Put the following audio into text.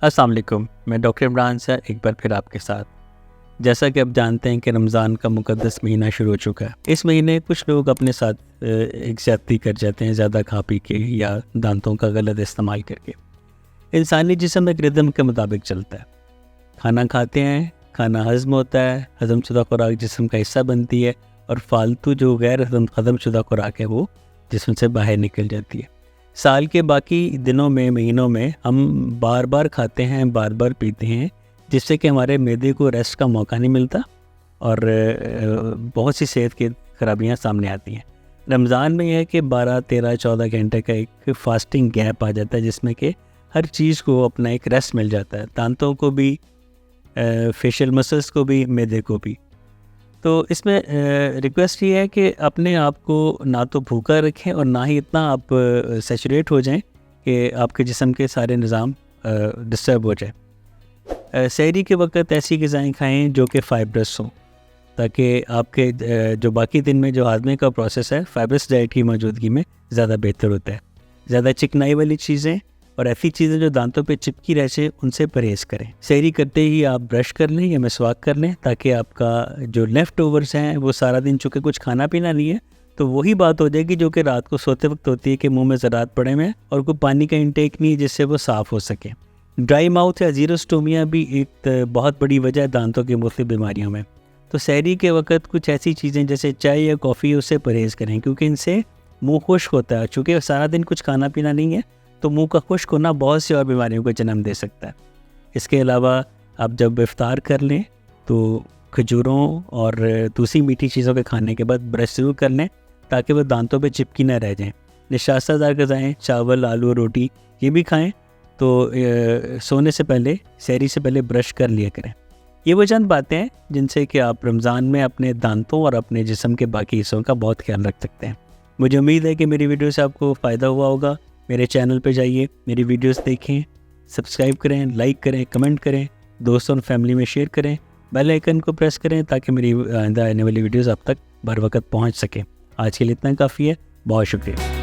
अस्सलाम वालेकुम, मैं डॉक्टर इमरान सर एक बार फिर आपके साथ। जैसा कि आप जानते हैं कि रमज़ान का मुक़द्दस महीना शुरू हो चुका है। इस महीने कुछ लोग अपने साथ एक ज़्यादती कर जाते हैं, ज़्यादा खा पी के या दांतों का गलत इस्तेमाल करके। इंसानी जिस्म एक रिदम के मुताबिक चलता है। खाना खाते हैं, खाना हज़म होता है, हज़मशुदा खुराक जिस्म का हिस्सा बनती है और फालतू जो गैर हज़मशुदा खुराक है वो जिस्म से बाहर निकल जाती है। साल के बाकी दिनों में, महीनों में हम बार बार खाते हैं, बार बार पीते हैं, जिससे कि हमारे मैदे को रेस्ट का मौका नहीं मिलता और बहुत सी सेहत की खराबियां सामने आती हैं। रमज़ान में यह है कि 12, 13, 14 घंटे का एक फास्टिंग गैप आ जाता है, जिसमें कि हर चीज़ को अपना एक रेस्ट मिल जाता है, दांतों को भी, फेशियल मसल्स को भी, मैदे को भी। तो इसमें रिक्वेस्ट ये है कि अपने आप को ना तो भूखा रखें और ना ही इतना आप सैचुरेट हो जाएं कि आपके जिस्म के सारे निज़ाम डिस्टर्ब हो जाए। सहरी के वक्त ऐसी ग़िज़ाएँ खाएं जो कि फाइब्रस हों, ताकि आपके जो बाकी दिन में जो हाजमे का प्रोसेस है फाइब्रस डाइट की मौजूदगी में ज़्यादा बेहतर होता है। ज़्यादा चिकनाई वाली चीज़ें और ऐसी चीज़ें जो दांतों पे चिपकी रह जाए उनसे परहेज़ करें। सहरी करते ही आप ब्रश कर लें या मिसवाक कर लें, ताकि आपका जो लेफ़्ट ओवर्स हैं वो सारा दिन, चूँकि कुछ खाना पीना नहीं है, तो वही बात हो जाएगी जो कि रात को सोते वक्त होती है कि मुंह में ज़रात पड़े हुए हैं और कोई पानी का इंटेक नहीं है जिससे वो साफ़ हो सके। ड्राई माउथ या ज़ीरोस्टोमिया भी एक बहुत बड़ी वजह है दांतों की मुख्तलिफ बीमारियों में। तो सहरी के वक्त कुछ ऐसी चीज़ें जैसे चाय या कॉफ़ी उससे परहेज़ करें, क्योंकि इनसे मुँह खुश्क होता है। चूँकि सारा दिन कुछ खाना पीना नहीं है तो मुंह का खुश्क होना बहुत सी और बीमारियों को जन्म दे सकता है। इसके अलावा आप जब इफ्तार कर लें तो खजूरों और दूसरी मीठी चीज़ों के खाने के बाद ब्रश ज़रूर कर लें, ताकि वह दांतों पे चिपकी ना रह जाएं। निशास्तदार ग़िज़ाएँ, चावल, आलू, रोटी ये भी खाएं। तो सोने से पहले, सहरी से पहले ब्रश कर लिया करें। ये वो चंद बातें हैं जिनसे कि आप रमज़ान में अपने दांतों और अपने जिस्म के बाकी हिस्सों का बहुत ख्याल रख सकते हैं। मुझे उम्मीद है कि मेरी वीडियो से आपको फ़ायदा हुआ होगा। मेरे चैनल पे जाइए, मेरी वीडियोस देखें, सब्सक्राइब करें, लाइक करें, कमेंट करें, दोस्तों और फैमिली में शेयर करें, बेल आइकन को प्रेस करें ताकि मेरी आने वाली वीडियोस आप तक बर वक्त पहुँच सकें। आज के लिए इतना काफ़ी है। बहुत शुक्रिया।